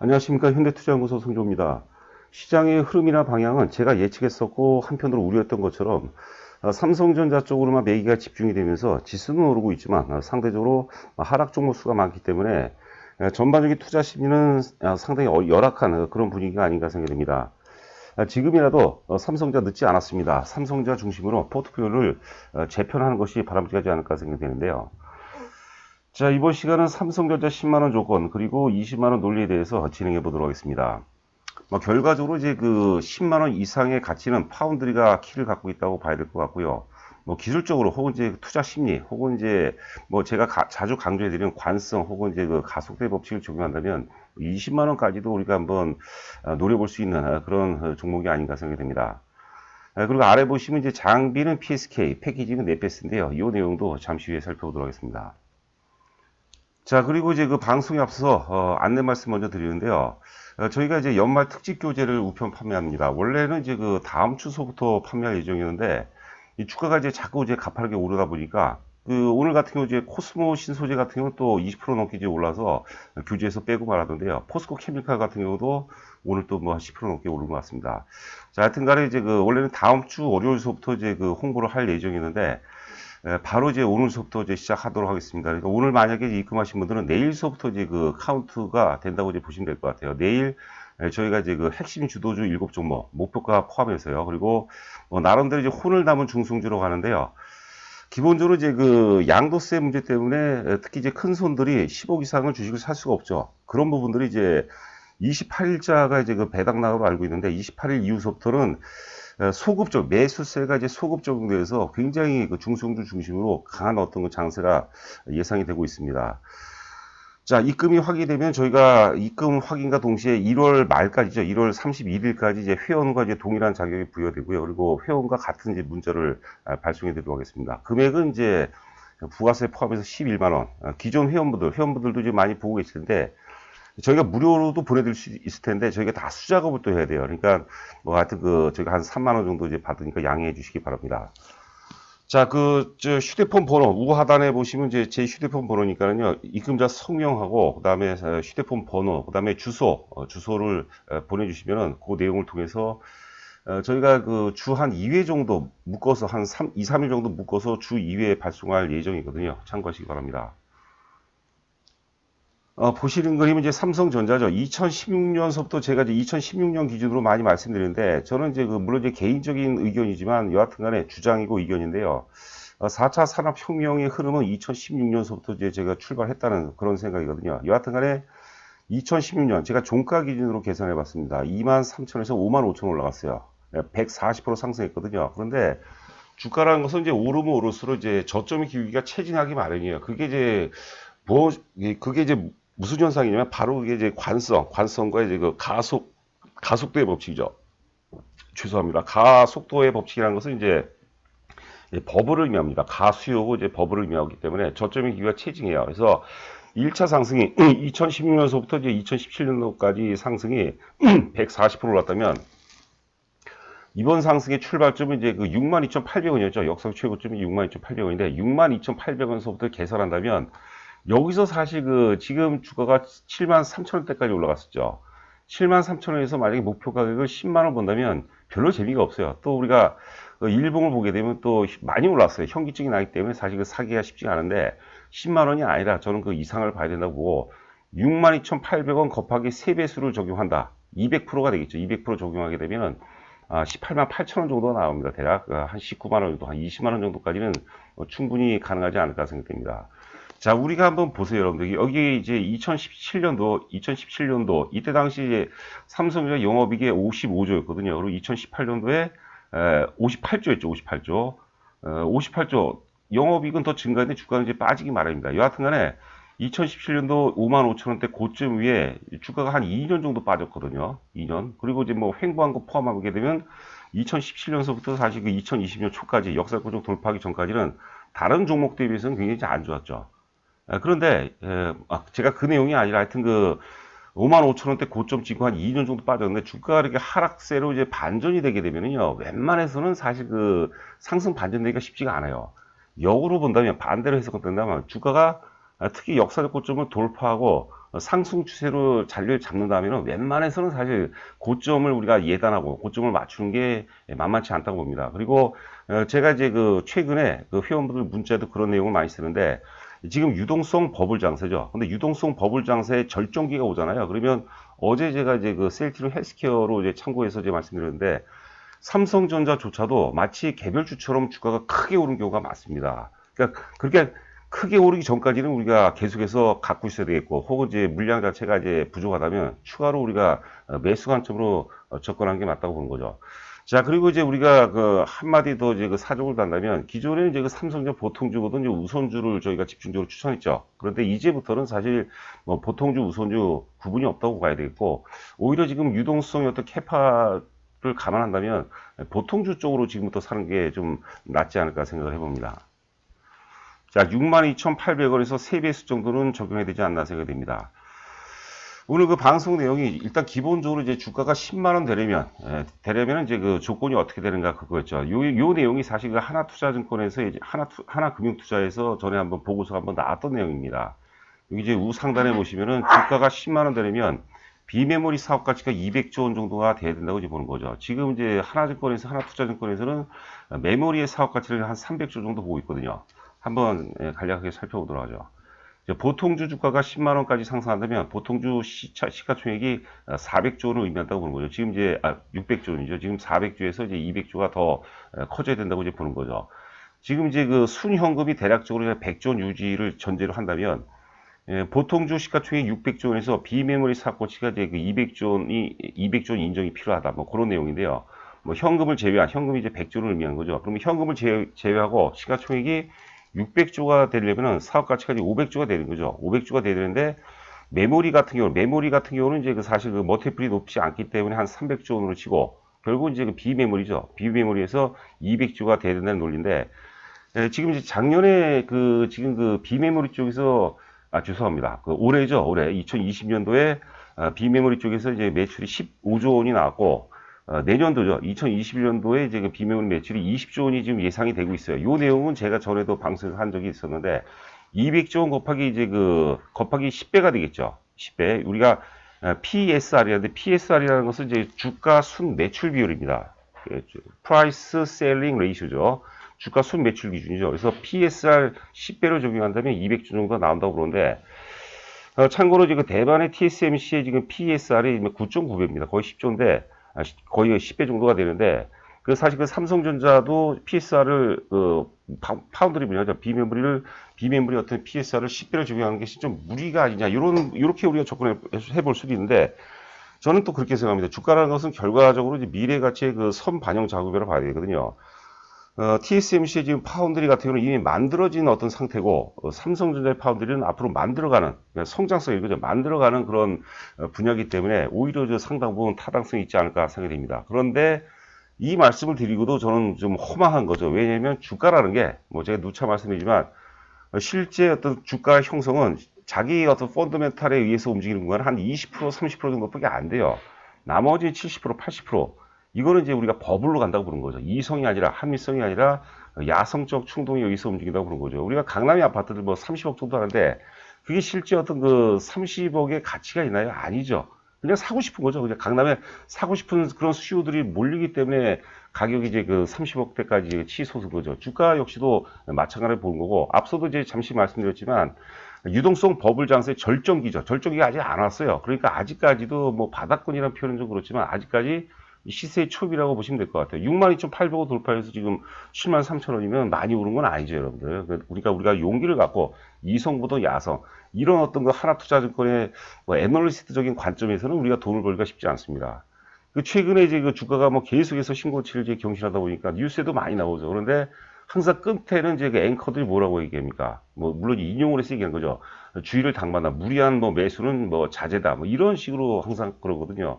안녕하십니까. 현대투자연구소 송조입니다. 시장의 흐름이나 방향은 제가 예측했었고 한편으로 우려했던 것처럼 삼성전자 쪽으로만 매기가 집중이 되면서 지수는 오르고 있지만 상대적으로 하락 종목 수가 많기 때문에 전반적인 투자 심리는 상당히 열악한 그런 분위기가 아닌가 생각됩니다. 지금이라도 삼성전자 늦지 않았습니다. 삼성전자 중심으로 포트폴리오를 재편하는 것이 바람직하지 않을까 생각되는데요. 자, 이번 시간은 삼성전자 10만원 조건, 그리고 20만원 논리에 대해서 진행해 보도록 하겠습니다. 결과적으로 이제 그 10만원 이상의 가치는 파운드리가 키를 갖고 있다고 봐야 될 것 같고요. 기술적으로 혹은 이제 투자 심리, 혹은 이제 제가 자주 강조해드리는 관성, 혹은 이제 그 가속대 법칙을 적용한다면 20만원까지도 우리가 한번 노려볼 수 있는 그런 종목이 아닌가 생각이 됩니다. 그리고 아래 보시면 이제 장비는 PSK, 패키지는 네페스인데요. 이 내용도 잠시 후에 살펴보도록 하겠습니다. 자, 그리고 이제 그 방송에 앞서서 안내 말씀 먼저 드리는데요. 저희가 이제 연말 특집 교재를 우편 판매합니다. 원래는 이제 그 다음 주소부터 판매할 예정이었는데 이 주가가 이제 자꾸 이제 가파르게 오르다 보니까 그 오늘 같은 경우 이제 코스모 신소재 같은 경우는 또 20% 넘게 이제 올라서 교재에서 빼고 말하던데요. 포스코 케미칼 같은 경우도 오늘 또 뭐 10% 넘게 오른 것 같습니다. 자, 하여튼 간에 이제 그 원래는 다음 주 월요일서부터 이제 그 홍보를 할 예정이었는데 바로 이제 오늘서부터 이제 시작하도록 하겠습니다. 그러니까 오늘 만약에 입금하신 분들은 내일서부터 이제 그 카운트가 된다고 이제 보시면 될 것 같아요. 내일 저희가 이제 그 핵심 주도주 7종목, 목표가 포함해서요. 그리고 나름대로 이제 혼을 담은 중성주로 가는데요. 기본적으로 이제 그 양도세 문제 때문에 특히 이제 큰 손들이 10억 이상을 주식을 살 수가 없죠. 그런 부분들이 이제 28일자가 이제 그 배당락으로 알고 있는데 28일 이후서부터는 소급적 매수세가 이제 소급 적용돼서 굉장히 그 중성주 중심으로 강한 어떤 그 장세가 예상이 되고 있습니다. 자, 입금이 확인되면 저희가 입금 확인과 동시에 1월 말까지죠. 1월 31일까지 이제 회원과 이제 동일한 자격이 부여되고요. 그리고 회원과 같은 이제 문자를 발송해 드리도록 하겠습니다. 금액은 이제 부가세 포함해서 11만 원. 기존 회원분들도 이제 많이 보고 계실 텐데 저희가 무료로도 보내드릴 수 있을 텐데 저희가 다 수작업을 또 해야 돼요. 그러니까 하여튼 그 저희가 한 3만 원 정도 이제 받으니까 양해해 주시기 바랍니다. 자, 저 휴대폰 번호 우하단에 보시면 이제 제 휴대폰 번호니까는요. 입금자 성명하고 그다음에 휴대폰 번호, 그다음에 주소를 보내주시면은 그 내용을 통해서 저희가 그 주 한 2회 정도 묶어서 한 2, 3일 정도 묶어서 주 2회 발송할 예정이거든요. 참고하시기 바랍니다. 보시는 그림은 이제 삼성전자죠. 2016년서부터 제가 이제 2016년 기준으로 많이 말씀드리는데, 저는 이제 물론 이제 개인적인 의견이지만, 여하튼 간에 주장이고 의견인데요. 4차 산업혁명의 흐름은 2016년서부터 이제 제가 출발했다는 그런 생각이거든요. 여하튼 간에 2016년, 제가 종가 기준으로 계산해 봤습니다. 23,000원에서 55,000원 올라갔어요. 140% 상승했거든요. 그런데 주가라는 것은 이제 오르면 오를수록 이제 저점의 기울기가 체진하기 마련이에요. 그게 이제 무슨 현상이냐면 바로 그게 이제 관성과 이제 그 가속도의 법칙이죠. 죄송합니다. 가속도의 법칙이라는 것은 이제 버블을 의미합니다. 가수요고 이제 버블을 의미하기 때문에 저점의 기회가 체증해요. 그래서 1차 상승이 2016년서부터 이제 2017년도까지 상승이 140% 올랐다면 이번 상승의 출발점은 이제 그 62,800원이었죠. 역사 최고점이 62,800원인데 62,800원서부터 계산한다면 여기서 사실 그 지금 주가가 73,000원대까지 올라갔었죠. 73,000원에서 만약에 목표 가격을 10만원 본다면 별로 재미가 없어요. 또 우리가 일봉을 보게 되면 또 많이 올랐어요. 현기증이 나기 때문에 사실 그 사기가 쉽지가 않은데 10만원이 아니라 저는 그 이상을 봐야 된다고 보고 62,800원 곱하기 3배수를 적용한다. 200%가 되겠죠. 200% 적용하게 되면 18만 8천원 정도가 나옵니다. 대략 한 19만원 정도, 한 20만원 정도까지는 충분히 가능하지 않을까 생각됩니다. 자, 우리가 한번 보세요, 여러분들. 여기 이제 2017년도, 이때 당시 삼성전자 영업이익이 55조였거든요. 그리고 2018년도에 58조였죠, 58조. 58조. 영업이익은 더 증가했는데 주가는 이제 빠지기 마련입니다. 여하튼 간에 2017년도 55,000원대 고점 위에 주가가 한 2년 정도 빠졌거든요. 2년. 그리고 이제 횡보한 거 포함하게 되면 2017년서부터 사실 그 2020년 초까지 역사고정 돌파하기 전까지는 다른 종목 대비해서는 굉장히 안 좋았죠. 그런데 제가 그 내용이 아니라 하여튼 그 55,000원대 고점 찍고 한 2년 정도 빠졌는데 주가가 이렇게 하락세로 이제 반전이 되게 되면은요, 웬만해서는 사실 그 상승 반전되기가 쉽지가 않아요. 역으로 본다면, 반대로 해석된다면 주가가 특히 역사적 고점을 돌파하고 상승 추세로 자리를 잡는다면 웬만해서는 사실 고점을 우리가 예단하고 고점을 맞추는 게 만만치 않다고 봅니다. 그리고 제가 이제 그 최근에 그 회원분들 문자에도 그런 내용을 많이 쓰는데 지금 유동성 버블 장세죠. 근데 유동성 버블 장세의 절정기가 오잖아요. 그러면 어제 제가 이제 그 셀트리온 헬스케어로 이제 참고해서 이제 말씀드렸는데 삼성전자조차도 마치 개별주처럼 주가가 크게 오른 경우가 많습니다. 그러니까 그렇게 크게 오르기 전까지는 우리가 계속해서 갖고 있어야 되겠고, 혹은 이제 물량 자체가 이제 부족하다면 추가로 우리가 매수 관점으로 접근하는 게 맞다고 보는 거죠. 자, 그리고 이제 우리가 그 한마디 더 이제 그 사족을 단다면, 기존에는 이제 그 삼성전 보통주거든 이제 우선주를 저희가 집중적으로 추천했죠. 그런데 이제부터는 사실 뭐 보통주, 우선주 구분이 없다고 봐야 되겠고, 오히려 지금 유동성의 어떤 캐파를 감안한다면 보통주 쪽으로 지금부터 사는 게 좀 낫지 않을까 생각을 해봅니다. 자, 62,800원에서 3배수 정도는 적용해야 되지 않나 생각이 됩니다. 오늘 그 방송 내용이 일단 기본적으로 이제 주가가 10만원 되려면 이제 그 조건이 어떻게 되는가 그거였죠. 요 내용이 사실 그 하나투자증권에서 이제 하나금융투자에서 전에 한번 보고서 한번 나왔던 내용입니다. 여기 이제 우상단에 보시면은 주가가 10만원 되려면 비메모리 사업 가치가 200조 원 정도가 돼야 된다고 이제 보는 거죠. 지금 이제 하나투자증권에서는 메모리의 사업 가치를 한 300조 정도 보고 있거든요. 한번 간략하게 살펴보도록 하죠. 보통주 주가가 10만원까지 상승한다면 보통주 시가총액이 400조 원을 의미한다고 보는 거죠. 지금 이제 600조 원이죠. 지금 400조에서 이제 200조가 더 커져야 된다고 이제 보는 거죠. 지금 이제 그 순현금이 대략적으로 100조 원 유지를 전제로 한다면 보통주 시가총액 600조 원에서 비메모리 사업가치가 이제 그 200조 원 인정이 필요하다. 뭐 그런 내용인데요. 뭐 현금을 제외한 현금이 이제 100조를 의미하는 거죠. 그러면 현금을 제외하고 시가총액이 600조가 되려면 사업 가치가 500조가 되는 거죠. 500조가 돼야 되는데 메모리 같은 경우는 이제 그 사실 그 머티플이 높지 않기 때문에 한 300조 원으로 치고 결국 이제 그 비메모리죠. 비메모리에서 200조가 돼야 된다는 논리인데 지금 이제 작년에 그 지금 그 비메모리 쪽에서 죄송합니다. 그 올해죠. 올해 2020년도에 비메모리 쪽에서 이제 매출이 15조 원이 나왔고 내년도죠. 2021년도에 이제 그 비메모리 매출이 20조 원이 지금 예상이 되고 있어요. 이 내용은 제가 전에도 방송에서 한 적이 있었는데 200조 원 곱하기 이제 곱하기 10배가 되겠죠. 10배. 우리가 PSR이라는데 PSR이라는 것은 이제 주가 순 매출 비율입니다. Price Selling Ratio죠. 주가 순 매출 기준이죠. 그래서 PSR 10배로 적용한다면 200조 정도가 나온다고 그러는데 참고로 지금 대만의 TSMC의 지금 PSR이 9.9배입니다. 거의 10조인데 거의 10배 정도가 되는데 그 사실 그 삼성전자도 PSR을 파운드리 분야죠. 비메모리 어떤 PSR을 10배로 적용하는 것이 좀 무리가 아니냐 이렇게 우리가 접근해 볼 수도 있는데 저는 또 그렇게 생각합니다. 주가라는 것은 결과적으로 이제 미래 가치의 그 선반영 작업이라고 봐야 되거든요. TSMC의 지금 파운드리 같은 경우는 이미 만들어진 어떤 상태고 삼성전자의 파운드리는 앞으로 만들어가는 성장성 이거죠. 만들어가는 그런 분야이기 때문에 오히려 저 상당 부분 타당성이 있지 않을까 생각이 됩니다. 그런데 이 말씀을 드리고도 저는 좀 허망한 거죠. 왜냐하면 주가라는 게 뭐 제가 누차 말씀드리지만 실제 어떤 주가 형성은 자기 어떤 펀더멘탈에 의해서 움직이는 건 한 20% 30% 정도밖에 안 돼요. 나머지 70% 80% 이거는 이제 우리가 버블로 간다고 보는 거죠. 이성이 아니라 합리성이 아니라 야성적 충동에 의해서 움직인다고 보는 거죠. 우리가 강남의 아파트들 뭐 30억 정도 하는데 그게 실제 어떤 그 30억의 가치가 있나요? 아니죠. 그냥 사고 싶은 거죠. 그냥 강남에 사고 싶은 그런 수요들이 몰리기 때문에 가격이 이제 그 30억대까지 치솟은 거죠. 주가 역시도 마찬가지로 보는 거고 앞서도 이제 잠시 말씀드렸지만 유동성 버블 장세의 절정기죠. 절정기가 아직 안 왔어요. 그러니까 아직까지도 뭐 바닥권이라는 표현은 좀 그렇지만 아직까지 시세의 초비라고 보시면 될 것 같아요. 62,800원 돌파해서 지금 73,000원이면 많이 오른 건 아니죠, 여러분들. 우리가 용기를 갖고 이성보다 야성 이런 어떤 그 하나투자증권의 뭐 애널리스트적인 관점에서는 우리가 돈을 벌기가 쉽지 않습니다. 그 최근에 이제 그 주가가 뭐 계속해서 신고치를 이제 경신하다 보니까 뉴스에도 많이 나오죠. 그런데 항상 끝에는 이제 그 앵커들이 뭐라고 얘기합니까? 뭐 물론 인용을 해서 얘기하는 거죠. 주의를 당반다, 무리한 뭐 매수는 뭐 자제다, 뭐 이런 식으로 항상 그러거든요.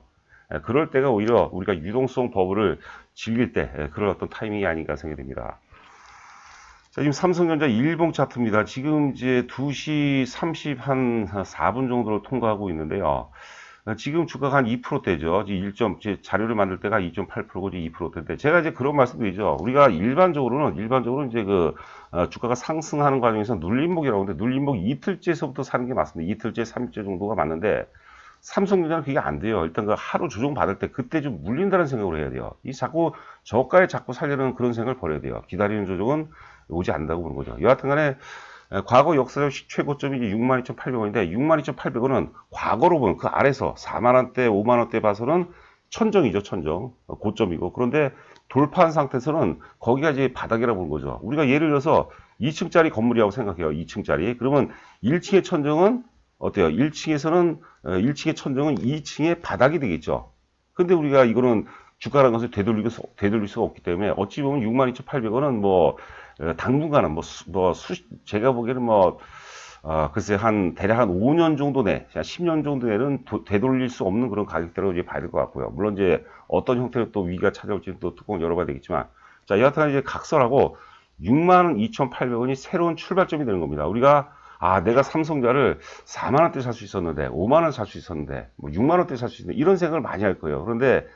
그럴 때가 오히려 우리가 유동성 버블을 즐길 때 그런 어떤 타이밍이 아닌가 생각이 됩니다. 자, 지금 삼성전자 일봉 차트입니다. 지금 이제 2시 30 한 4분 정도를 통과하고 있는데요. 지금 주가가 한 2%대죠. 제 자료를 만들 때가 2.8%고 2%대인데 제가 이제 그런 말씀드리죠. 우리가 일반적으로는 이제 주가가 상승하는 과정에서 눌림목이라고 하는데 눌림목 이틀째서부터 사는 게 맞습니다. 이틀째, 3일째 정도가 맞는데 삼성전자는 그게 안 돼요. 일단 그 하루 조정 받을 때 그때 좀 물린다는 생각을 해야 돼요. 이 자꾸 저가에 자꾸 살려는 그런 생각을 버려야 돼요. 기다리는 조정은 오지 않는다고 보는 거죠. 여하튼간에 과거 역사적 최고점이 62,800원인데 62,800원은 과거로 보면 그 아래서 4만원대, 5만원대 봐서는 천정이죠, 천정. 고점이고. 그런데 돌파한 상태에서는 거기가 이제 바닥이라고 보는 거죠. 우리가 예를 들어서 2층짜리 건물이라고 생각해요. 2층짜리. 그러면 1층의 천정은 어때요? 1층에서는 1층의 천정은 2층의 바닥이 되겠죠. 근데 우리가 이거는 주가라는 것을 되돌릴 수가 없기 때문에 어찌 보면 62,800원은 뭐 당분간은 제가 보기에는 글쎄 대략 한 5년 정도 내, 10년 정도 내는 되돌릴 수 없는 그런 가격대로 이제 봐야 될 것 같고요. 물론 이제 어떤 형태로 또 위기가 찾아올지는 또 뚜껑을 열어봐야 되겠지만, 자, 여하튼 이제 각설하고 62,800원이 새로운 출발점이 되는 겁니다. 우리가 내가 삼성자를 4만원대 살 수 있었는데, 5만원 살 수 있었는데, 6만원대 살 수 있는데, 이런 생각을 많이 할 거예요. 그런데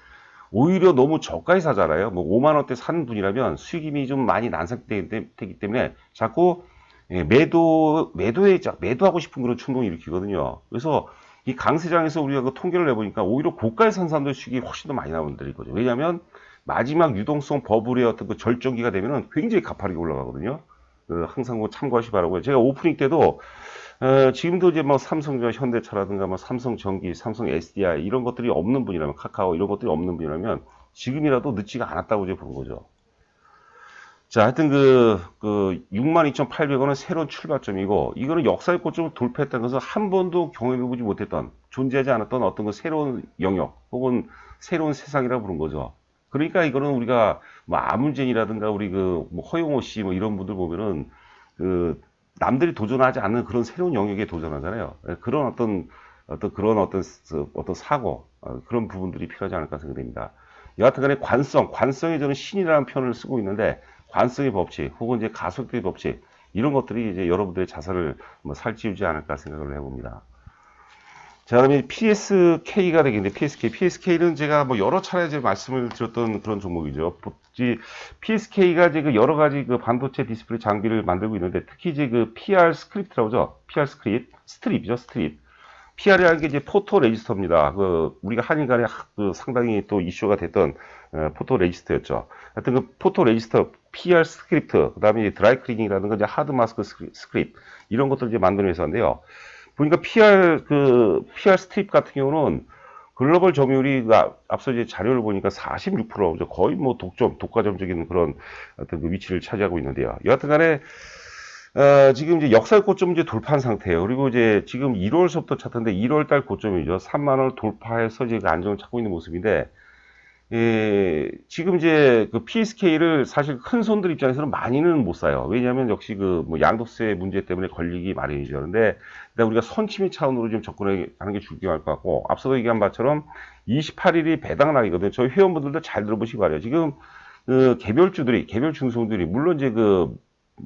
오히려 너무 저가에 사잖아요. 5만원대 사는 분이라면 수익임이 좀 많이 난사되기 때문에 자꾸 매도하고 싶은 그런 충동을 일으키거든요. 그래서 이 강세장에서 우리가 그 통계를 내보니까 오히려 고가에 산 사람들 수익이 훨씬 더 많이 나온다는 거죠. 왜냐하면 마지막 유동성 버블의 어떤 그 절정기가 되면은 굉장히 가파르게 올라가거든요. 항상 참고하시 바라고요. 제가 오프닝 때도 지금도 이제 삼성전자, 현대차라든가 삼성전기, 삼성 SDI 이런 것들이 없는 분이라면 카카오 이런 것들이 없는 분이라면 지금이라도 늦지가 않았다고 이제 본 거죠. 자, 하여튼 62,800원은 새로운 출발점이고 이거는 역사의 고점을 돌파했다는 것은 한 번도 경험해보지 못했던 존재하지 않았던 어떤 그 새로운 영역 혹은 새로운 세상이라고 부른 거죠. 그러니까 이거는 우리가 아문젠이라든가 우리 허용호 씨 이런 분들 보면은 남들이 도전하지 않는 그런 새로운 영역에 도전하잖아요. 그런 어떤 사고, 그런 부분들이 필요하지 않을까 생각됩니다. 여하튼간에 관성에 저는 신이라는 표현을 쓰고 있는데, 관성의 법칙, 혹은 이제 가속도의 법칙, 이런 것들이 이제 여러분들의 자산을 살찌우지 않을까 생각을 해봅니다. 자, 그러면 PSK가 되겠는데, PSK는 제가 여러 차례 이제 말씀을 드렸던 그런 종목이죠. PSK가 이제 여러 가지 반도체 디스플레이 장비를 만들고 있는데, 특히 이제 PR 스크립트라고 하죠. PR 스트립이죠, 스트립. PR이라는 게 이제 포토 레지스터입니다. 우리가 한일 간에 상당히 또 이슈가 됐던 포토 레지스터였죠. 하여튼 포토 레지스터, PR 스크립트, 그 다음에 드라이 클리닝이라든가 이제 하드 마스크 스크립트, 이런 것들 이제 만드는 회사인데요. 보니까 PR 스트립 같은 경우는 글로벌 점유율이 앞서 이제 자료를 보니까 46%, 거의 독과점적인 그런 어떤 위치를 차지하고 있는데요. 여하튼 간에, 지금 이제 역사의 고점 이제 돌파한 상태예요. 그리고 이제 지금 1월서부터 차트인데 1월달 고점이죠. 3만원을 돌파해서 이제 안정을 찾고 있는 모습인데, 지금 이제 PSK를 사실 큰 손들 입장에서는 많이는 못 사요. 왜냐하면 역시 양도세 문제 때문에 걸리기 마련이죠. 그런데 우리가 선침입 차원으로 좀 접근하는 게 중요할 것 같고, 앞서도 얘기한 바처럼 28일이 배당락이거든요. 저희 회원분들도 잘 들어보시기 바래요. 지금 개별 중소들이 물론 이제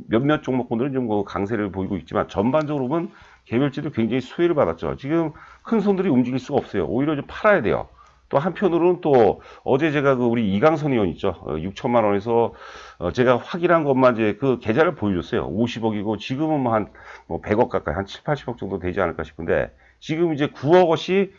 몇몇 종목군들은 좀 강세를 보이고 있지만 전반적으로 보면 개별주들 굉장히 수혜를 받았죠. 지금 큰 손들이 움직일 수가 없어요. 오히려 좀 팔아야 돼요. 또 한편으로는 또 어제 제가 우리 이강선 의원 있죠. 6천만 원에서 제가 확인한 것만 이제 계좌를 보여줬어요. 50억이고 지금은 한 100억 가까이 한 7, 80억 정도 되지 않을까 싶은데 지금 이제 9억어치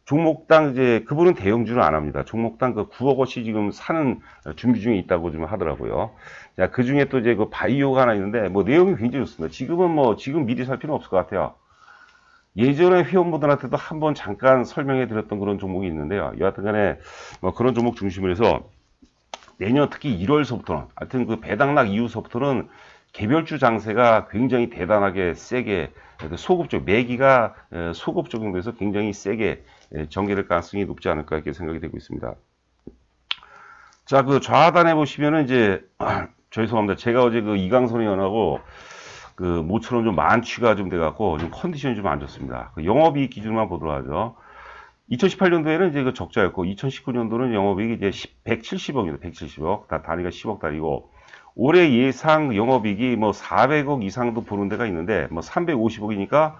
종목당 이제 그분은 대형주는 안 합니다. 종목당 9억어치 지금 사는 준비 중에 있다고 좀 하더라고요. 자, 그 중에 또 이제 바이오가 하나 있는데 내용이 굉장히 좋습니다. 지금은 지금 미리 살 필요는 없을 것 같아요. 예전에 회원분들한테도 한번 잠깐 설명해 드렸던 그런 종목이 있는데요. 여하튼 간에 그런 종목 중심으로 해서 내년 특히 1월서부터는 하여튼 배당락 이후서부터는 개별주 장세가 굉장히 대단하게 세게 소급적 매기가 소급 적용돼서 굉장히 세게 전개될 가능성이 높지 않을까 이렇게 생각이 되고 있습니다. 자, 좌하단에 보시면은 이제 죄송합니다. 제가 어제 이강선 의원하고 모처럼 좀 만취가 좀 돼갖고 좀 컨디션이 좀 안 좋습니다. 영업이익 기준만 보도록 하죠. 2018년도에는 이제 적자였고 2019년도는 영업이익이 이제 170억입니다. 170억. 단위가 10억 달이고 올해 예상 영업이익이 400억 이상도 보는 데가 있는데 350억이니까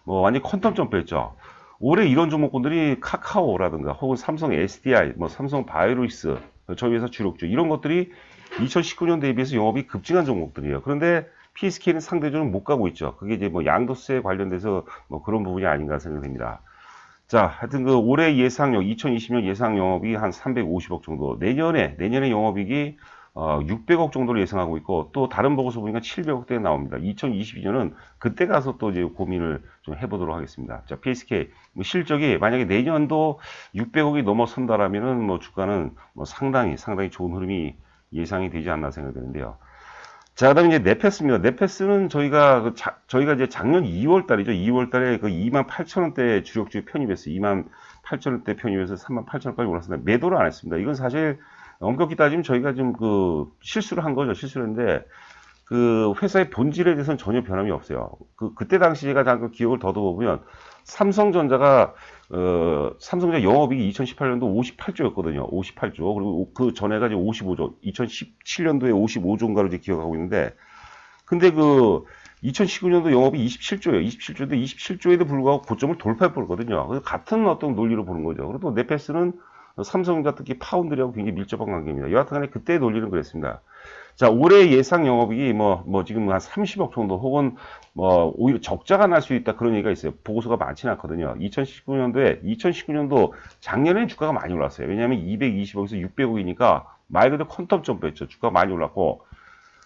완전 퀀텀 점프했죠. 올해 이런 종목군들이 카카오라든가 혹은 삼성 SDI, 뭐 삼성 바이오로이스, 저희 회사 주력주 이런 것들이 2019년 대비해서 영업이 급증한 종목들이에요. 그런데 PSK는 상대적으로 못 가고 있죠. 그게 이제 뭐 양도세 관련돼서 뭐 그런 부분이 아닌가 생각됩니다. 자, 하여튼 그 올해 예상력, 2020년 예상 영업이 한 350억 정도. 내년에 영업이익이 600억 정도를 예상하고 있고, 또 다른 보고서 보니까 700억대 나옵니다. 2022년은 그때 가서 또 이제 고민을 좀 해보도록 하겠습니다. 자, PSK 뭐 실적이 만약에 내년도 600억이 넘어선다라면은 뭐 주가는 뭐 상당히 좋은 흐름이 예상이 되지 않나 생각되는데요. 자, 그다음에 이제 네페스입니다. 네페스는 저희가 이제 작년 2월 달이죠. 2월 달에 그 28,000원대 주력주에 편입했어요. 28,000원대 편입해서 38,000원까지 올랐습니다. 매도를 안 했습니다. 이건 사실 엄격히 따지면 저희가 좀 그 실수를 한 거죠. 실수를 했는데 그 회사의 본질에 대해서는 전혀 변함이 없어요. 그때 당시 제가 잠깐 기억을 더듬어 보면 삼성전자 영업이익이 2018년도 58조였거든요. 58조. 그리고 그 전에가 이제 55조. 2017년도에 55조인가로 이제 기억하고 있는데, 근데 그 2019년도 영업이 27조예요. 27조인데 27조에도 불구하고 고점을 돌파해버렸거든요. 그래서 같은 어떤 논리로 보는 거죠. 그리고 또 네페스는 삼성전자 특히 파운드리하고 굉장히 밀접한 관계입니다. 여하튼간에 그때의 논리는 그랬습니다. 자, 올해 예상 영업이익이 뭐 지금 한 30억 정도 혹은 뭐 오히려 적자가 날 수 있다 그런 얘기가 있어요. 보고서가 많지는 않거든요. 2019년도 작년에 주가가 많이 올랐어요. 왜냐하면 220억에서 600억이니까 말 그대로 퀀텀 점프했죠. 주가가 많이 올랐고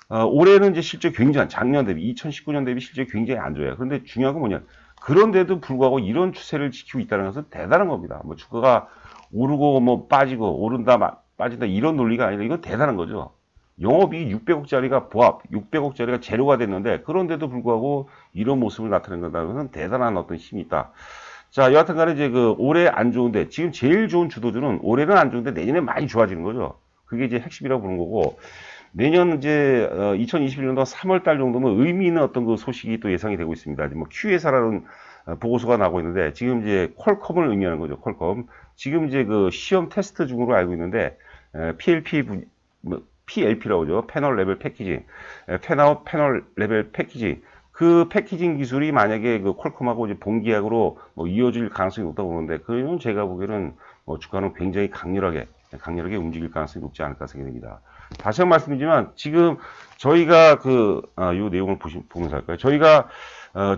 올해는 이제 실제 굉장히 작년 대비 2019년 대비 실제 굉장히 안 좋아요. 그런데 중요한 건 뭐냐? 그런데도 불구하고 이런 추세를 지키고 있다는 것은 대단한 겁니다. 뭐 주가가 오르고 뭐 빠지고 오른다 빠진다 이런 논리가 아니라 이건 대단한 거죠. 영업이익 600억짜리가 600억짜리가 제로가 됐는데 그런데도 불구하고 이런 모습을 나타낸다는 것은 대단한 어떤 힘이 있다. 자, 여하튼 간에 이제 그 올해 안 좋은데 지금 제일 좋은 주도주는 올해는 안 좋은데 내년에 많이 좋아지는 거죠. 그게 이제 핵심이라고 보는 거고 내년 이제 2021년도 3월 달 정도면 의미 있는 어떤 그 소식이 또 예상이 되고 있습니다. 뭐 QS라는 보고서가 나오고 있는데 지금 이제 퀄컴을 의미하는 거죠. 퀄컴. 지금 이제 그 시험 테스트 중으로 알고 있는데 PLP라고 하죠. 패널 레벨 패키징. 패널 레벨 패키징. 그 패키징 기술이 만약에 그 퀄컴하고 이제 본계약으로 뭐 이어질 가능성이 높다고 보는데, 그러면 제가 보기에는 주가는 굉장히 강렬하게 움직일 가능성이 높지 않을까 생각됩니다. 다시 한번 말씀드리지만, 지금 저희가 이 내용을 보면서 할까요? 저희가,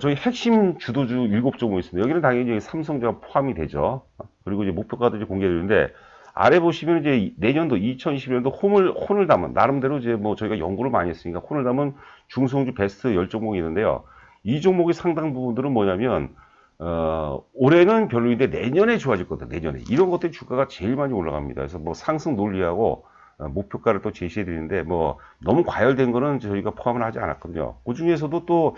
저희 핵심 주도주 7종목 있습니다. 여기는 당연히 삼성전자 포함이 되죠. 그리고 이제 목표가도 이제 공개되는데, 아래 보시면 이제 내년도 2021년도 혼을 담은 나름대로 이제 뭐 저희가 연구를 많이 했으니까 혼을 담은 중소형주 베스트 10종목이 있는데요. 이 종목의 상당 부분들은 뭐냐면 올해는 별로인데 내년에 좋아질 거다. 내년에 이런 것들이 주가가 제일 많이 올라갑니다. 그래서 뭐 상승 논리하고 목표가를 또 제시해 드리는데 뭐 너무 과열된 거는 저희가 포함을 하지 않았거든요. 그 중에서도 또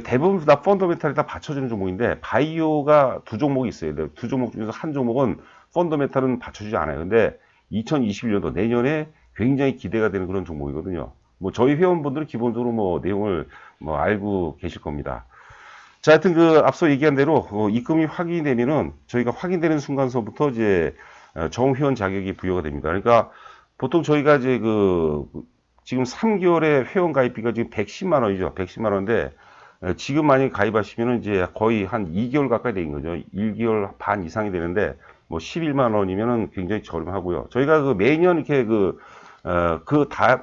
대부분 다 펀더멘탈이 다 받쳐주는 종목인데 바이오가 두 종목이 있어요. 두 종목 중에서 한 종목은 펀더멘탈은 받쳐주지 않아요. 근데 2021년도 내년에 굉장히 기대가 되는 그런 종목이거든요. 뭐 저희 회원분들은 기본적으로 뭐 내용을 뭐 알고 계실 겁니다. 자, 하여튼 앞서 얘기한 대로 입금이 확인되면은 저희가 확인되는 순간서부터 이제 정회원 자격이 부여가 됩니다. 그러니까 보통 저희가 이제 지금 3개월에 회원 가입비가 지금 110만 원이죠. 110만 원인데 지금 만약에 가입하시면은 이제 거의 한 2개월 가까이 된 거죠. 1개월 반 이상이 되는데 뭐 11만 원이면은 굉장히 저렴하고요. 저희가 매년 이렇게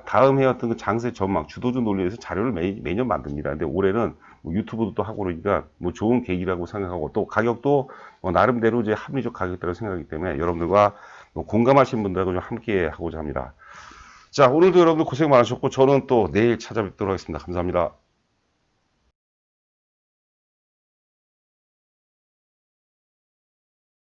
다음 해 어떤 그 장세 전망, 주도주 논리에서 자료를 매년 만듭니다. 근데 올해는 뭐 유튜브도 또 하고 그러니까 뭐 좋은 계기라고 생각하고 또 가격도 뭐 나름대로 이제 합리적 가격대라고 생각하기 때문에 여러분들과 뭐 공감하신 분들하고 좀 함께 하고자 합니다. 자, 오늘도 여러분들 고생 많으셨고 저는 또 내일 찾아뵙도록 하겠습니다. 감사합니다.